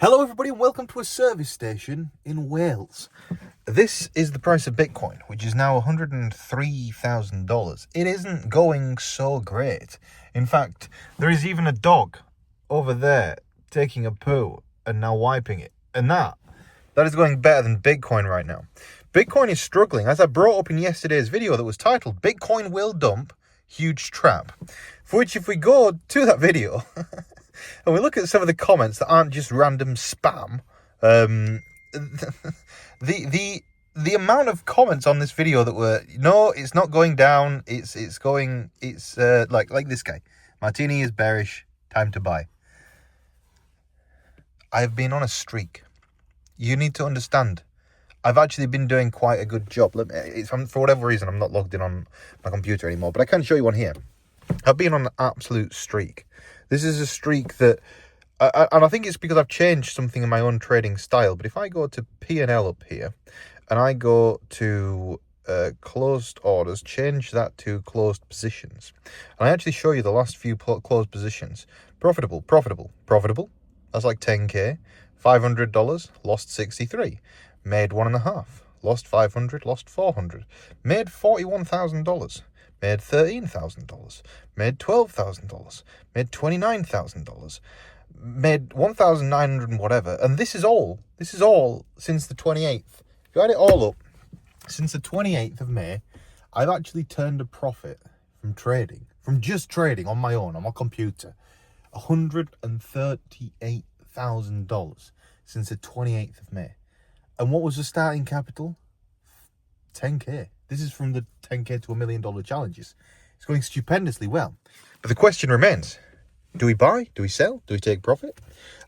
Hello everybody and welcome to a service station in Wales. This is the price of Bitcoin, which is now $103,000. It isn't going so great. In fact, there is even a dog over there taking a poo and now wiping it. And that is going better than Bitcoin right now. Bitcoin is struggling, as I brought up in yesterday's video that was titled Bitcoin Will Dump, Huge Trap. For which, if we go to that video and we look at some of the comments that aren't just random spam, the amount of comments on this video that were, no, it's not going down, it's like this guy, Martini is bearish, time to buy. I've been on a streak. You need to understand, I've actually been doing quite a good job. For whatever reason, I'm not logged in on my computer anymore, but I can show you one here. I've been on an absolute streak. This is a streak that, and I think it's because I've changed something in my own trading style, but if I go to P&L up here, and I go to closed orders, change that to closed positions, and I actually show you the last few closed positions. Profitable, that's like 10k, $500, lost 63, made 1.5, lost 500, lost 400, made $41,000. Made $13,000, made $12,000, made $29,000, made 1,900 and whatever. And this is all since the 28th. If you add it all up, since the 28th of May, I've actually turned a profit from just trading on my own, on my computer, $138,000 since the 28th of May. And what was the starting capital? 10k. This is from the 10k to $1 million challenges. It's going stupendously well. But the question remains, do we buy? Do we sell? Do we take profit?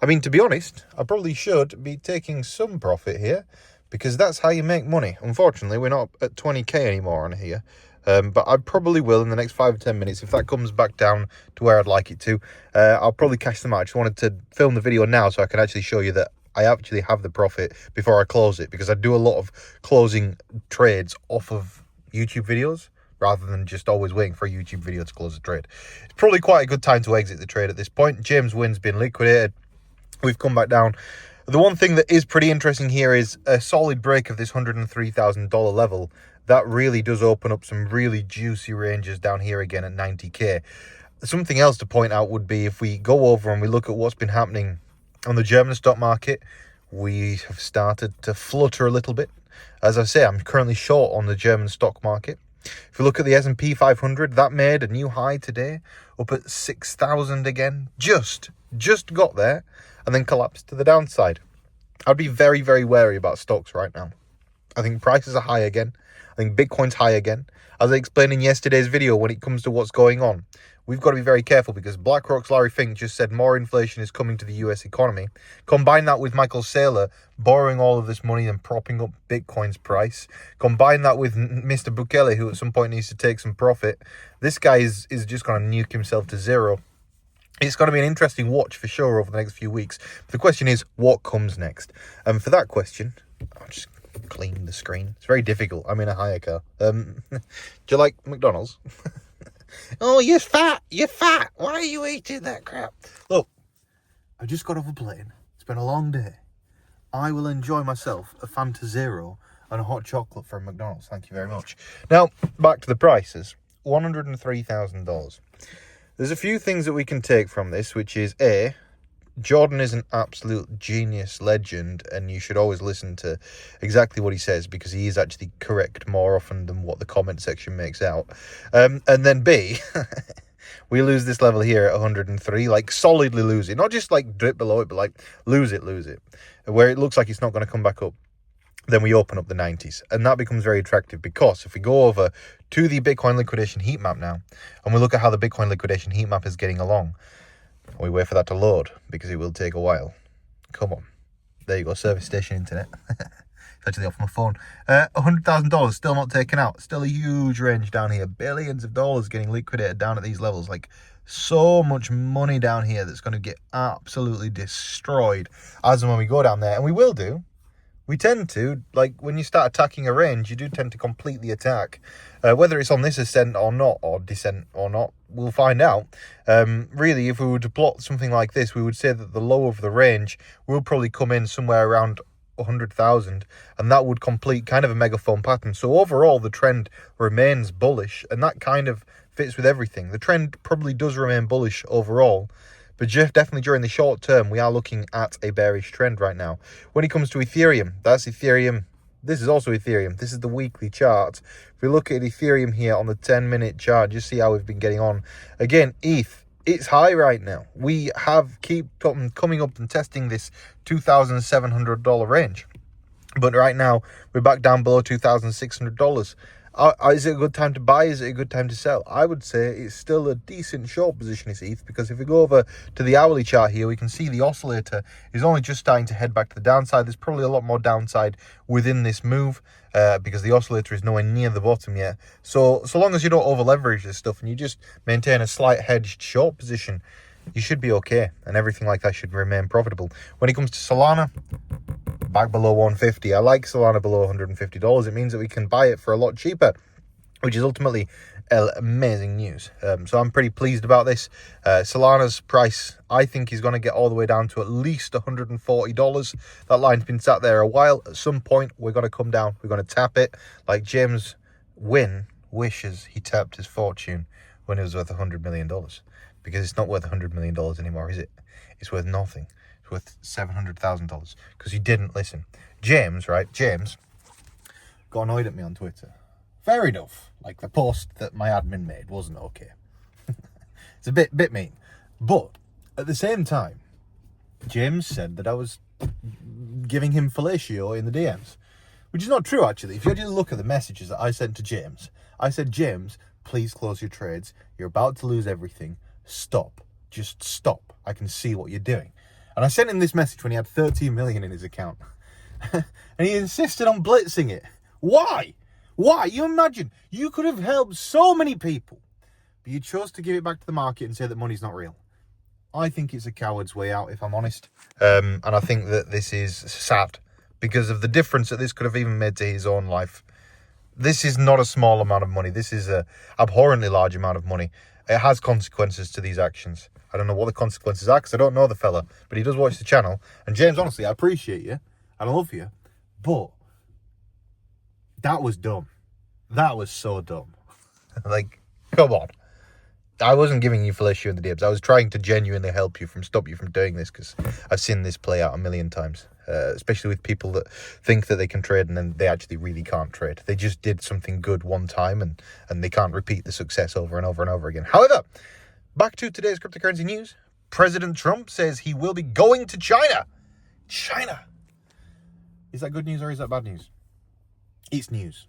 I mean, to be honest, I probably should be taking some profit here because that's how you make money. Unfortunately, we're not at 20k anymore on here. But I probably will in the next 5 or 10 minutes. If that comes back down to where I'd like it to, I'll probably cash them out. I just wanted to film the video now so I can actually show you that I actually have the profit before I close it, because I do a lot of closing trades off of YouTube videos rather than just always waiting for a YouTube video to close a trade. It's probably quite a good time to exit the trade at this point. James Wynn's been liquidated. We've come back down. The one thing that is pretty interesting here is a solid break of this $103,000 level. That really does open up some really juicy ranges down here again at 90k. Something else to point out would be if we go over and we look at what's been happening on the German stock market, we have started to flutter a little bit. As I say, I'm currently short on the German stock market. If you look at the S&P 500, that made a new high today, up at 6,000 again. Just got there and then collapsed to the downside. I'd be very, very wary about stocks right now. I think prices are high again. I think Bitcoin's high again. As I explained in yesterday's video, when it comes to what's going on, we've got to be very careful because BlackRock's Larry Fink just said more inflation is coming to the US economy. Combine that with Michael Saylor borrowing all of this money and propping up Bitcoin's price. Combine that with Mr. Bukele, who at some point needs to take some profit. This guy is just going to nuke himself to zero. It's going to be an interesting watch for sure over the next few weeks. But the question is, what comes next? And for that question, I'll just clean the screen. It's very difficult. I'm in a hire car. Do you like McDonald's? Oh, you're fat. Why are you eating that crap? Look, I just got off a plane. It's been a long day. I will enjoy myself a Fanta Zero and a hot chocolate from McDonald's. Thank you very much. Now, back to the prices. $103,000. There's a few things that we can take from this, which is A, Jordan is an absolute genius legend, and you should always listen to exactly what he says because he is actually correct more often than what the comment section makes out. And then B, we lose this level here at 103, like solidly lose it. Not just like drip below it, but like lose it. Where it looks like it's not going to come back up. Then we open up the 90s, and that becomes very attractive because if we go over to the Bitcoin liquidation heat map now, and we look at how the Bitcoin liquidation heat map is getting along, we wait for that to load because it will take a while. Come on. There you go, service station internet. It's actually off my phone. $100,000 still not taken out. Still a huge range down here. Billions of dollars getting liquidated down at these levels. Like so much money down here that's going to get absolutely destroyed as and when we go down there. And we will do. we tend to, like, when you start attacking a range, you do tend to completely attack. Whether it's on this ascent or not, or descent or not, we'll find out. Really, if we were to plot something like this, we would say that the low of the range will probably come in somewhere around 100,000, and that would complete kind of a megaphone pattern. So overall, the trend remains bullish, and that kind of fits with everything. The trend probably does remain bullish overall, but definitely during the short term, we are looking at a bearish trend right now. When it comes to Ethereum, that's Ethereum. This is also Ethereum. This is the weekly chart. If we look at Ethereum here on the 10-minute chart, just see how we've been getting on. Again, ETH, it's high right now. We have coming up and testing this $2,700 range. But right now, we're back down below $2,600. Is it a good time to buy? Is it a good time to sell? I would say it's still a decent short position is ETH, because if we go over to the hourly chart here, we can see the oscillator is only just starting to head back to the downside. There's probably a lot more downside within this move because the oscillator is nowhere near the bottom yet. So long as you don't over leverage this stuff and you just maintain a slight hedged short position, you should be okay, and everything like that should remain profitable. When it comes to Solana, back below 150. I like Solana below $150. It means that we can buy it for a lot cheaper, which is ultimately amazing news. So I'm pretty pleased about this. Solana's price, I think, is going to get all the way down to at least $140. That line's been sat there a while. At some point, we're going to come down. We're going to tap it, like James Wynn wishes he tapped his fortune when it was worth $100 million. Because it's not worth $100 million anymore, is it? It's worth nothing. It's worth $700,000 because you didn't listen. James got annoyed at me on Twitter. Fair enough. Like, the post that my admin made wasn't okay. It's a bit mean. But at the same time, James said that I was giving him fellatio in the DMs, which is not true, actually. If you actually look at the messages that I sent to James, I said, James, please close your trades. You're about to lose everything. Stop. Just stop. I can see what you're doing. And I sent him this message when he had 13 million in his account. And he insisted on blitzing it. Why? Why? You imagine, you could have helped so many people, but you chose to give it back to the market and say that money's not real. I think it's a coward's way out, if I'm honest. And I think that this is sad because of the difference that this could have even made to his own life. This is not a small amount of money. This is an abhorrently large amount of money. It has consequences to these actions. I don't know what the consequences are because I don't know the fella, but he does watch the channel. And James, honestly, I appreciate you and I love you, but that was dumb. That was so dumb. Like, come on. I wasn't giving you fellatio in the DMs. I was trying to genuinely help you stop you from doing this because I've seen this play out a million times, especially with people that think that they can trade and then they actually really can't trade. They just did something good one time and they can't repeat the success over and over and over again. However, back to today's cryptocurrency news. President Trump says he will be going to China. China. Is that good news or is that bad news? It's news.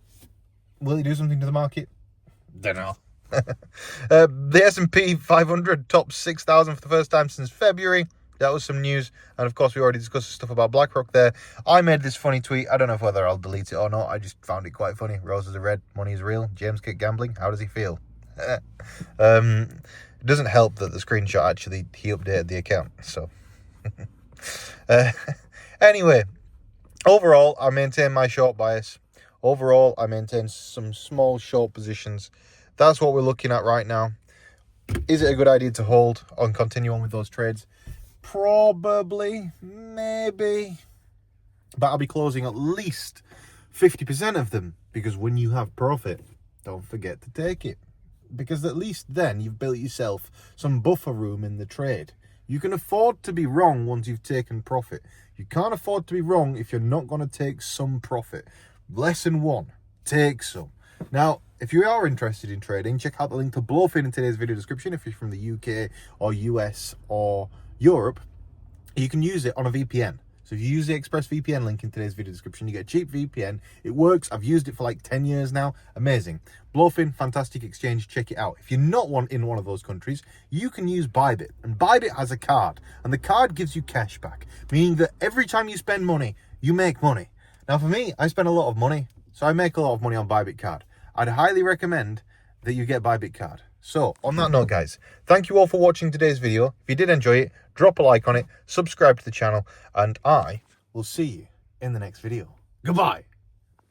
Will he do something to the market? Don't know. The S&P 500 topped 6,000 for the first time since February. That was some news. And of course, we already discussed the stuff about BlackRock there. I made this funny tweet. I don't know whether I'll delete it or not. I just found it quite funny. Roses are red. Money is real. James quit gambling. How does he feel? It doesn't help that the screenshot actually, he updated the account. So, anyway, overall, I maintain my short bias. Overall, I maintain some small short positions. That's what we're looking at right now. Is it a good idea to hold and continue on with those trades? Probably, maybe. But I'll be closing at least 50% of them because when you have profit, don't forget to take it. Because at least then you've built yourself some buffer room in the trade. You can afford to be wrong once you've taken profit. You can't afford to be wrong if you're not going to take some profit. Lesson 1, take some. Now, if you are interested in trading, check out the link to Bluefin in today's video description. If you're from the UK or US or Europe, you can use it on a VPN. So if you use the ExpressVPN link in today's video description, you get a cheap VPN. It works. I've used it for like 10 years now. Amazing. Bluefin, fantastic exchange. Check it out. If you're not in one of those countries, you can use BYBIT. And BYBIT has a card. And the card gives you cash back, meaning that every time you spend money, you make money. Now, for me, I spend a lot of money, so I make a lot of money on BYBIT card. I'd highly recommend that you get BYBIT card. So, on that note, guys, thank you all for watching today's video. If you did enjoy it, drop a like on it, subscribe to the channel, and I will see you in the next video. Goodbye.